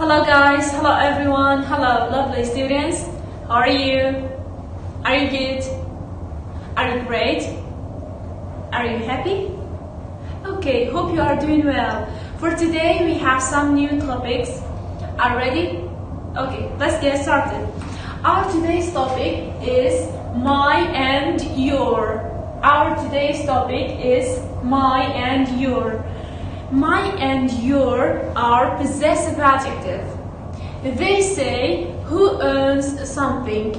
Hello guys, hello everyone, hello lovely students. How are you? Are you good? Are you great? Are you happy? Okay, hope you are doing well. For today we have some new topics. Are you ready? Okay, let's get started. Our today's topic is my and your. Our today's topic is my and your. My and your are possessive adjective. They say who owns something.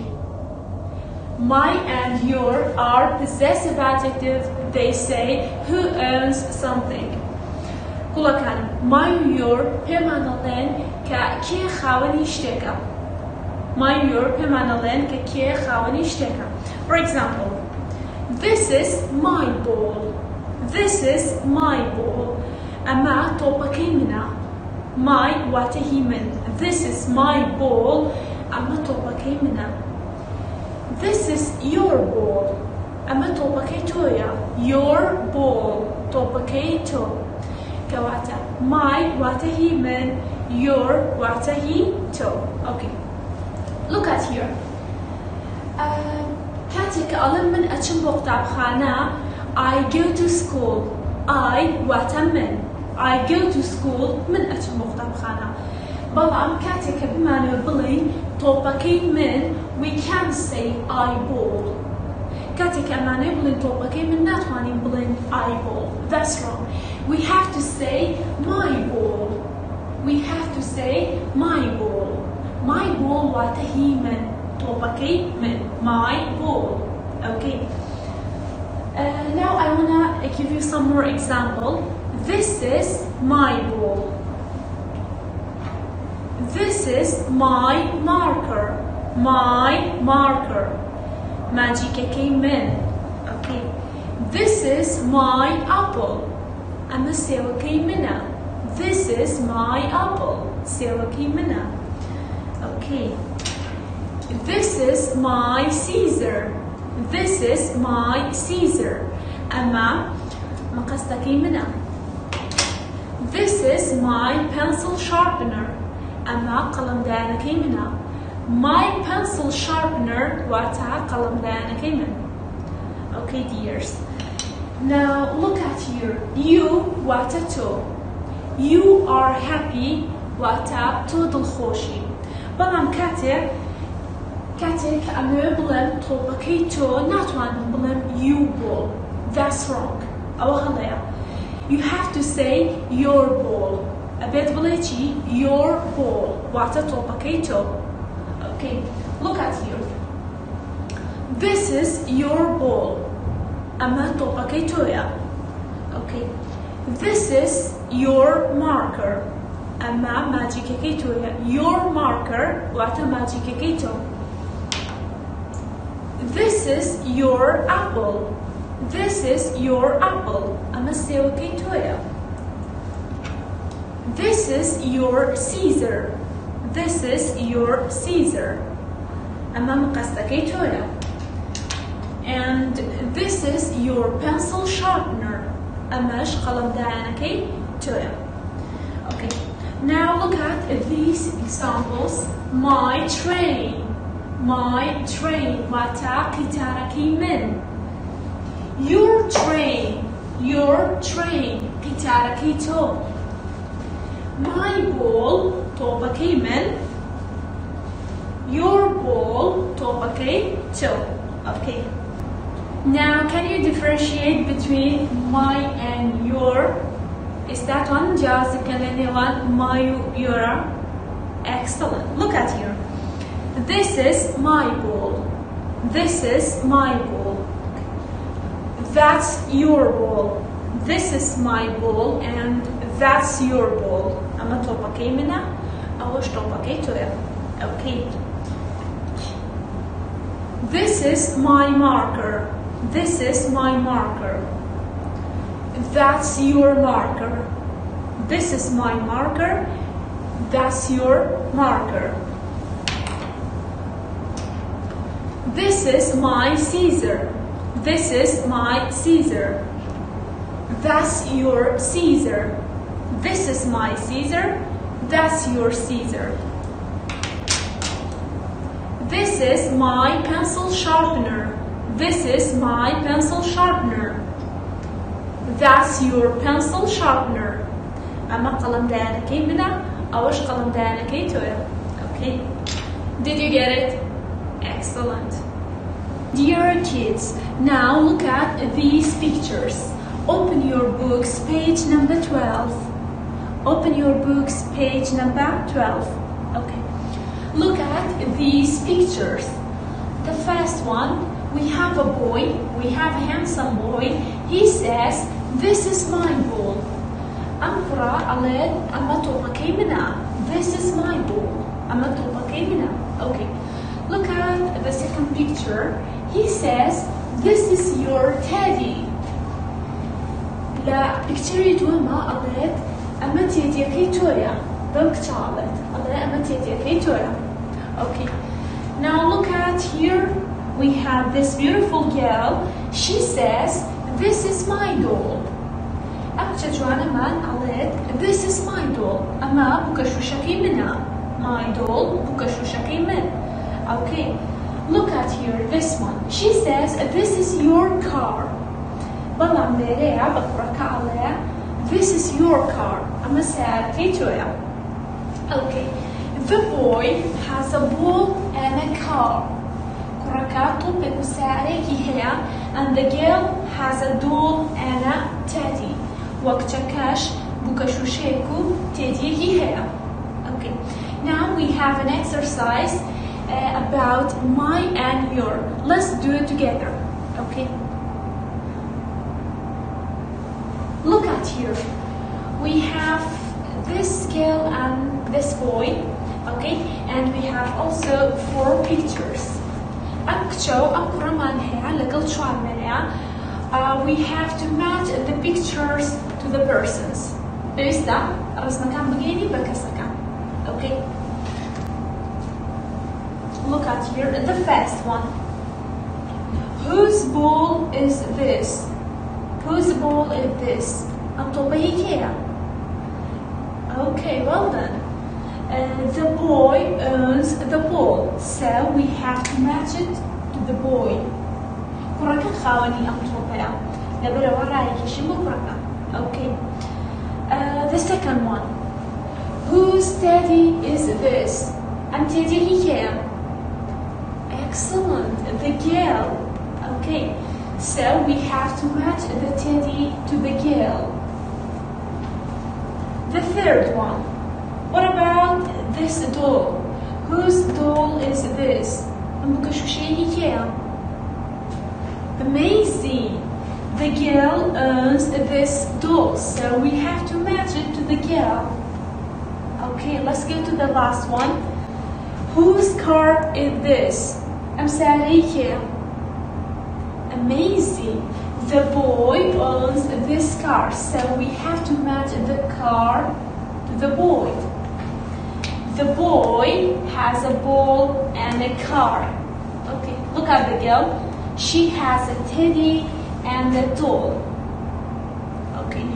My and your are possessive adjective. They say who owns something. Kula kan my and your pemanalan ka ki khawani shteka. My and your pemanalan ka ki khawani shteka. For example, this is my ball. This is my ball. Ama topaki mina. My watahimen. This is my ball. Ama topaki mina. This is your ball. Ama topaki toya. Your ball. Topaki to. Kawata. My watahimen. Your watahi to. Okay. Look at here. Katika alaman achambok tabkhana. I go to school. I watamen. I go to school من أتمخ طبخانة. بلام كاتك بمعنى بلين طوبكي من we can say I ball. كاتك بمعنى بلين طوبكي من ناتواني بلين I ball. That's wrong. We have to say my ball. We have to say my ball. My ball واتهي من طوبكي من my ball. Okay. Now I wanna give you some more example. This is my ball. This is my marker. My marker. Magic came in. Okay. This is my apple. I'm a Sarah Kimina. This is my apple. Sarah Kimina. Okay. This is my Caesar. This is my Caesar. Amma maqasta Kimina. This is my pencil sharpener. Amma qalamdana kimina. My pencil sharpener wata qalamdana kimin. Okay, dears. Now look at here. You wata to. You are happy wata tudul khoshi. Balam katir كأنه بلم طبقيته ناتوان بلم you ball. That's wrong. You have to say your ball. أبيت بليتي your ball. Wata طبقيته. Okay. Look at here. This is your ball. أما طبقيته يا. Okay. This is your marker. أما ماجيكيته يا. Your marker wata ماجيكيته. This is your apple. This is your apple. This is your Caesar. This is your Caesar. And this is your pencil sharpener. Okay. Now look at these examples. My train. My train. Wata kitaraki min. Your train. Your train. Kitaraki to. My ball. Topaki min. Your ball. Topaki to. Okay. Now can you differentiate between my and your? Is that one just one my your? Excellent. Look at here. This is my ball. This is my ball. That's your ball. This is my ball and that's your ball. أما توبكي منها أوش توبكي تويا. Okay. This is my marker. This is my marker. That's your marker. This is my marker. That's your marker. This is my Caesar. This is my Caesar. That's your Caesar. This is my Caesar. That's your scissor. This is my pencil sharpener. This is my pencil sharpener. That's your pencil sharpener. أما قلم دانكي منا أوش قلم دانكي تويا. Okay. Did you get it? Excellent. Dear kids, now look at these pictures. Open your books, page number 12. Open your books, page number 12. Okay. Look at these pictures. The first one, we have a boy, we have a handsome boy. He says, "This is my ball." Amkura aled amatoba kaimina. This is my ball. Amatoba kaimina. Okay. Look at the second picture. He says, "This is your teddy." La picture دوما aled amatiyati kaitoya. Dunk charlet. Aled amatiyati kaitoya. Okay. Now look at here. We have this beautiful girl. She says, "This is my doll." This is my doll. My doll. Okay. Look at here. This one. She says, "This is your car." This is your car. Okay. The boy has a ball and a car. And the girl has a doll and a teddy. Okay. Now we have an exercise about my and your. Let's do it together. Okay. Look at here. We have this girl and this boy. Okay, and we have also 4 pictures. We have to match the pictures to the persons. Okay. Look at here, the first one. Whose ball is this? Whose ball is this? Okay, well done. The boy owns the ball, so we have to match it to the boy. Okay. The second one. Whose teddy is this? Excellent. The girl. Okay. So we have to match the teddy to the girl. The third one. What about this doll? Whose doll is this? Amazing! The girl owns this doll, so we have to match it to the girl. Okay, let's go to the last one. Whose car is this? Amazing! The boy owns this car, so we have to match the car to the boy. The boy has a ball and a car. Okay, look at the girl. She has a teddy and a doll. Okay.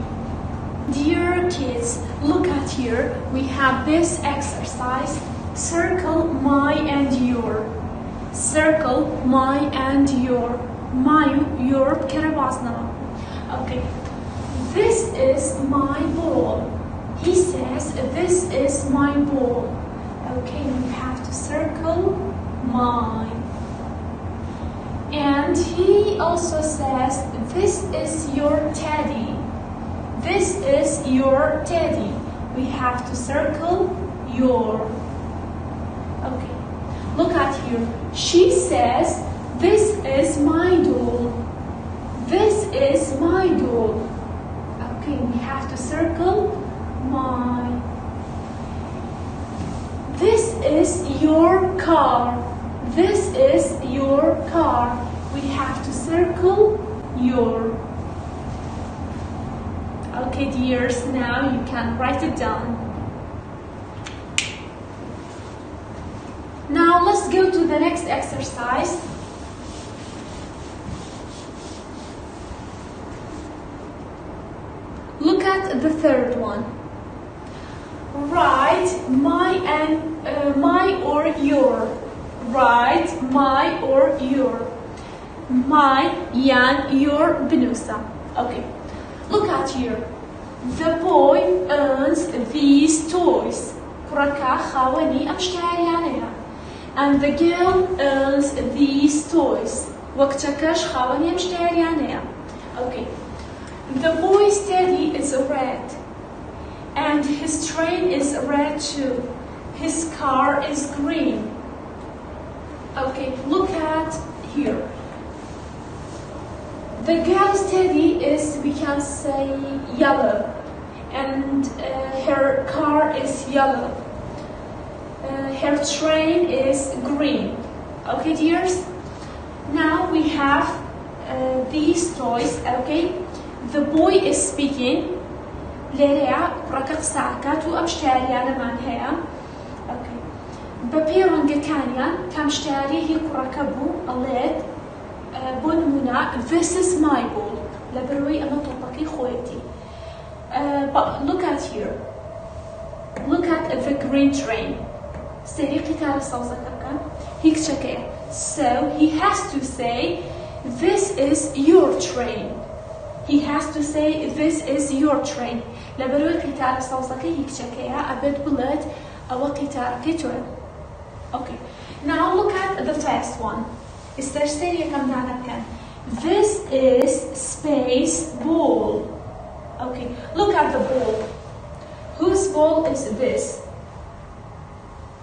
Dear kids, look at here. We have this exercise. Circle my and your. Circle my and your. My, your, okay. This is my ball. He says, "This is my ball." Okay, we have to circle mine. And he also says, "This is your teddy." This is your teddy. We have to circle your. Okay, look at here. She says, "This is my doll." This is my doll. Okay, we have to circle my. This is your car. This is your car. We have to circle your. Okay, dears, now you can write it down. Now let's go to the next exercise. Look at the third one. Write my or your. Write my or your. My yan your بنوسة. Okay. Look at here. The boy owns these toys. كركا خواني أمشتريانها. And the girl owns these toys. وقتكش خواني أمشتريانها. Okay. The boy's teddy is red. And his train is red too. His car is green. Okay, look at here. The girl's teddy is, we can say, yellow. And her car is yellow. Her train is green. Okay, dears? Now we have these toys, okay? The boy is speaking. ليريا ركض ساكت وأمشتري أنا معناها. أوكي. ببيرون جكانيا كمشتري هي كركبو أليد بونمونا. This is my ball. لبروي أنا طبقي خويتي. But look at here. Look at the green train. سريقي ترى صوزك كان هيك شكل. So he has to say, this is your train. He has to say, this is your train. لبروي قطار صوصكي هيك شكيها أبد بلد أو قطار كتر. Okay. Now look at the first one. استرسلي كم دعنا كان. This is space ball. Okay. Look at the ball. Whose ball is this?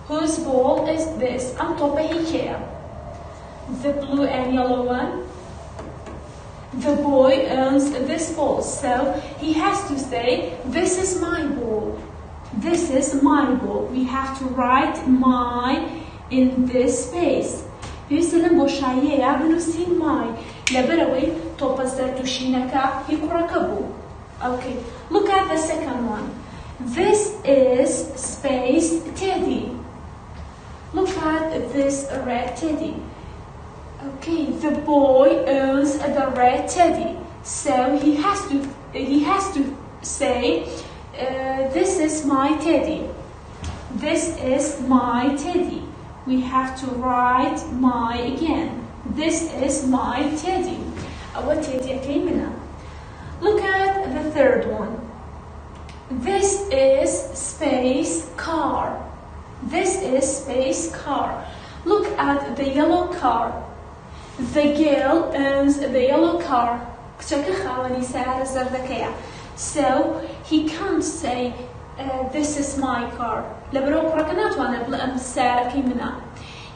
Whose ball is this? I'm top here. The blue and yellow one. The boy owns this ball, so he has to say, this is my ball. This is my ball. We have to write my in this space. يسلم بوشاية بنوسين my. لبروي توبزر توشينكا هيكركبو. Okay. Look at the second one. This is space teddy. Look at this red teddy. Okay, the boy owns the red teddy, so he has to say, this is my teddy. This is my teddy. We have to write my again. This is my teddy. Our teddy came in. Look at the third one. This is space car. This is space car. Look at the yellow car. The girl owns the yellow car. So he can't say, this is my car.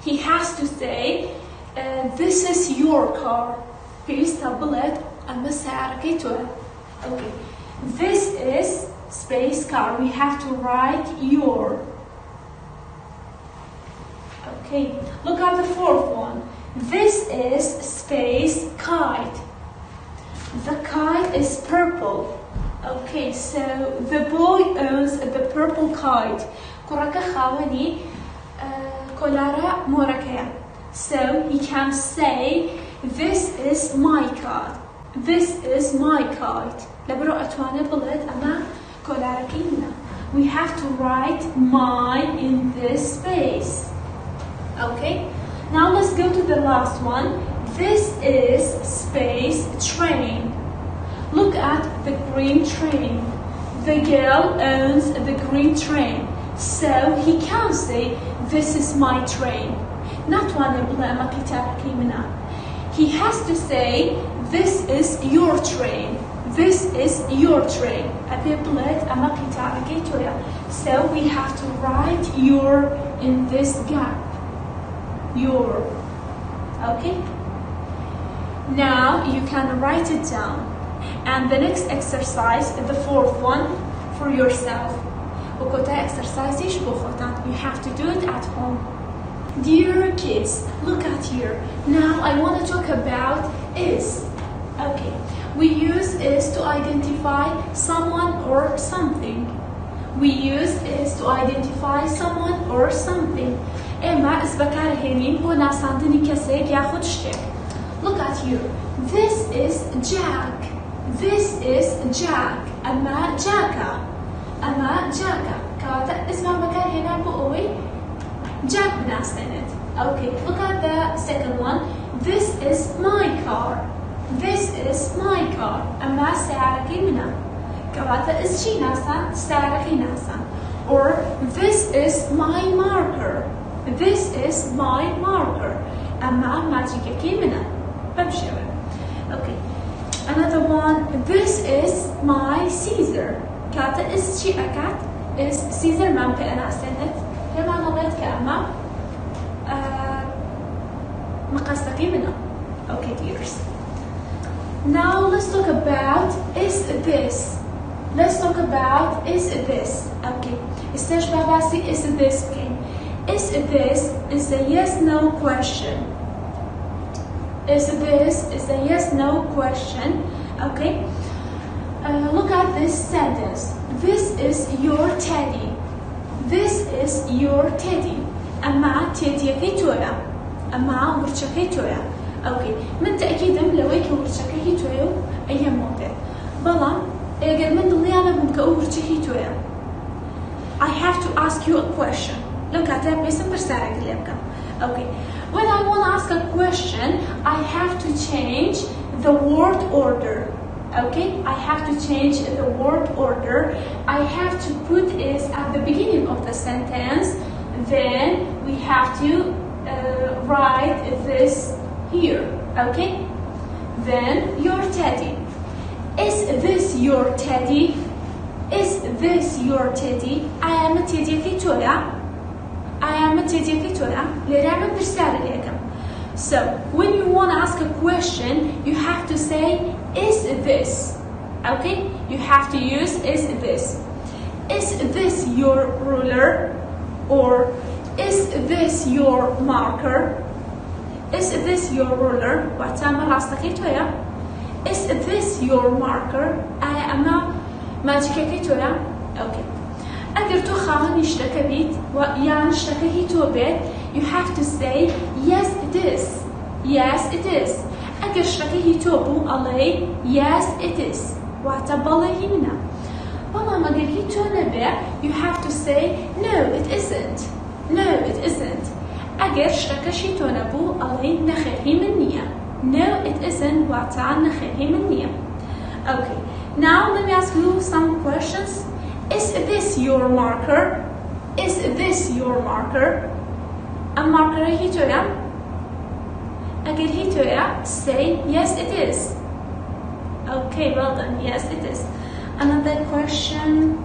He has to say, this is your car. Okay. This is space car. We have to write your. Okay. Look at the fourth one. This is space kite. The kite is purple. Okay, so the boy owns the purple kite. Kuraka khawani kolara morakaya. So he can say, this is my kite. This is my kite. Labro atwana bullet ama kolara kina. We have to write my in this space. Okay. Now let's go to the last one. This is space train. Look at the green train. The girl owns the green train, so he can't say, this is my train. Not one He has to say, this is your train. This is your train. So we have to write your in this gap. Your. Okay? Now you can write it down. And the next exercise, the fourth one, for yourself. You have to do it at home. Dear kids, look at here. Now I want to talk about is. Okay. We use is to identify someone or something. We use is to identify someone or something. اما از بکار هنین بو ناساندنی کسی یاخود شتک. Look at you. This is Jack. This is Jack. أما جاكا. كواتا اسمها مكان هنا بقوي جاب بناستنت. Okay, look at the second one. This is my car. This is my car. أما سيارتي منا كواتا is شي ناسا سيارتي ناسا. Or this is my marker. This is my marker. أما ماجيكي منا بمشي. Okay. Another one. This is my Caesar. Kata is she akat is Caesar mam ke ana asenat. Lama نغيت كأما مقصدي منه. Okay, dears. Now let's talk about is this. Let's talk about is this. Okay. استشبه باسي is this game. Is this is a yes/no question. Is this is a yes/no question. Okay. Look at this sentence. This is your teddy. This is your teddy. أما تeddy كيتويا. أما ورشة كيتويا. Okay. من تأكيد لو يك ورشة كيتويا أي موضع. بلا أجر من ضليانا بنك ورشة كيتويا. I have to ask you a question. Look at that. بس برسالة قلبك. Okay. When I want to ask a question, I have to change the word order. Okay, I have to change the word order. I have to put it at the beginning of the sentence. Then we have to write this here. Okay, then your teddy. Is this your teddy? Is this your teddy? I am a teddy Victoria. I am a teddy Victoria. So when you want to ask a question, you have to say is this. Okay, you have to use is this. Is this your ruler? Or is this your marker? Is this your ruler? Is this your marker? I am a magic. Okay. أجر تو خواهن يشتكى بيت ويان يشتكى هي تو بيت you have to say yes it is. Yes it is. أجر يشتكى هي تو بو علي yes it is. واتبالي هنا. بلا ما أجر هي تو نبي you have to say no it isn't. No it isn't. أجر يشتكى شي تو نبو علي نخيري منية. No it isn't واتان نخيري منية. Okay. Now let me ask you some questions. Is this your marker? Is this your marker? A marker hitoya? Again hitoya, say yes it is. Okay, well done. Yes it is. Another question.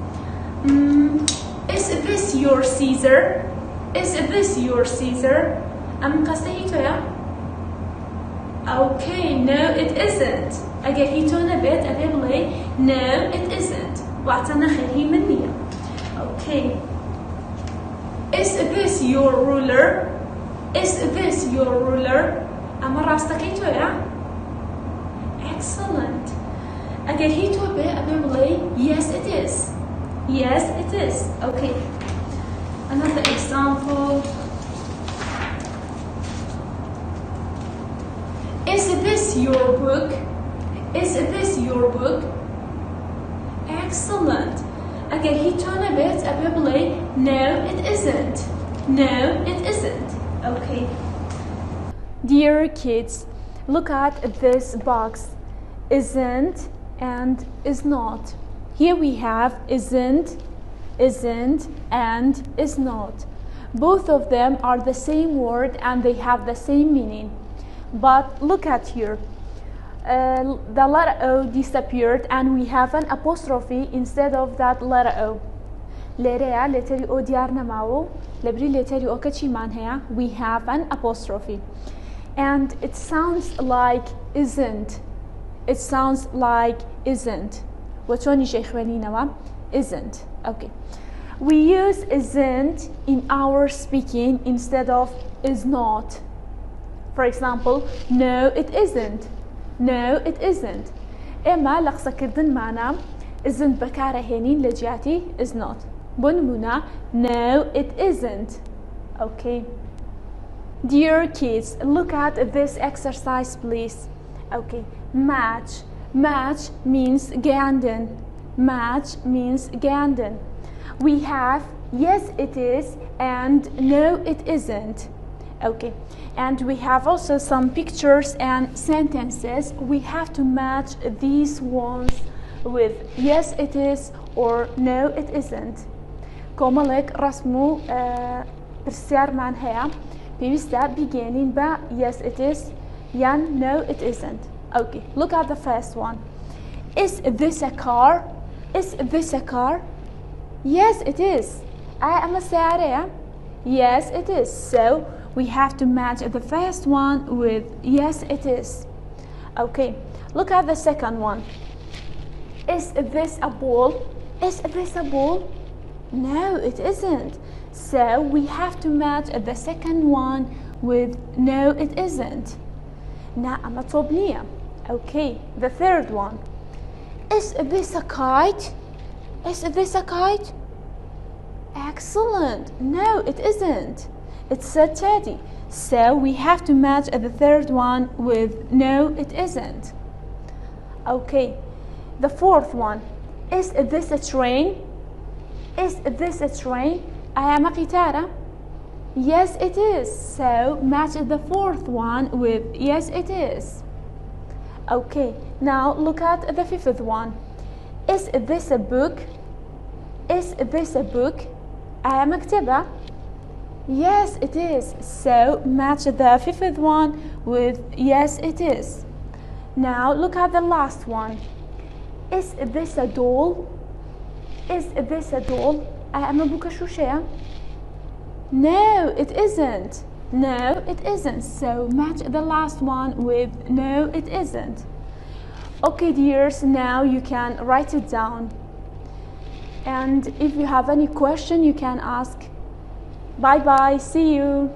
Is this your Caesar? Is this your Caesar? Kasta hitoya? Okay, no it isn't. Again hitona bit abibli. No it isn't. واعتنا خيري منية. Okay. Is this your ruler? Is this your ruler? أما راستكيتو يا. Excellent. أجل هيتو بي أبي yes it is. Yes it is. Okay. Another example. Is this your book? Is this your book? Excellent. Again, he turned a bit abibly. No, it isn't. No, it isn't. Okay. Dear kids, look at this box. Isn't and is not. Here we have isn't, and is not. Both of them are the same word and they have the same meaning. But look at here. The letter O disappeared and we have an apostrophe instead of that letter O. letter O ديار نماو لبري letter O كتشي معناها we have an apostrophe and it sounds like isn't. It sounds like isn't. وتوني شيخواني نوا isn't. Okay. We use isn't in our speaking instead of is not. For example, no it isn't. No, it isn't. إما لقصة كردن معنا isn't بكارة هنين لجياتي is not. بنمونا no, it isn't. Okay. Dear kids, look at this exercise, please. Okay. Match. Match means ganden. Match means ganden. We have yes it is and no it isn't. Okay, and we have also some pictures and sentences. We have to match these ones with yes it is or no it isn't. كۆمەڵێک ڕسم و پرسیارمان هەیە پێویستە بیگەێنین بە yes it is یان no it isn't. Okay, look at the first one. Is this a car? Is this a car? Yes it is. ئەمە سیارەیە? Yes it is. So we have to match the first one with yes it is. Okay, look at the second one. Is this a ball? Is this a ball? No it isn't. So we have to match the second one with no it isn't. نعم طوبنية. Okay, the third one. Is this a kite? Is this a kite? Excellent. No it isn't. It's a teddy. So we have to match the third one with no it isn't. Okay, the fourth one. Is this a train? Is this a train? أيام قطارة? Yes it is. So match the fourth one with yes it is. Okay, now look at the fifth one. Is this a book? Is this a book? أيام مكتبة? Yes it is. So match the fifth one with yes it is. Now look at the last one. Is this a doll? Is this a doll? أما بوكشوشة? No it isn't. No it isn't. So match the last one with no it isn't. Okay dears, now you can write it down. And if you have any question you can ask. Bye bye, see you.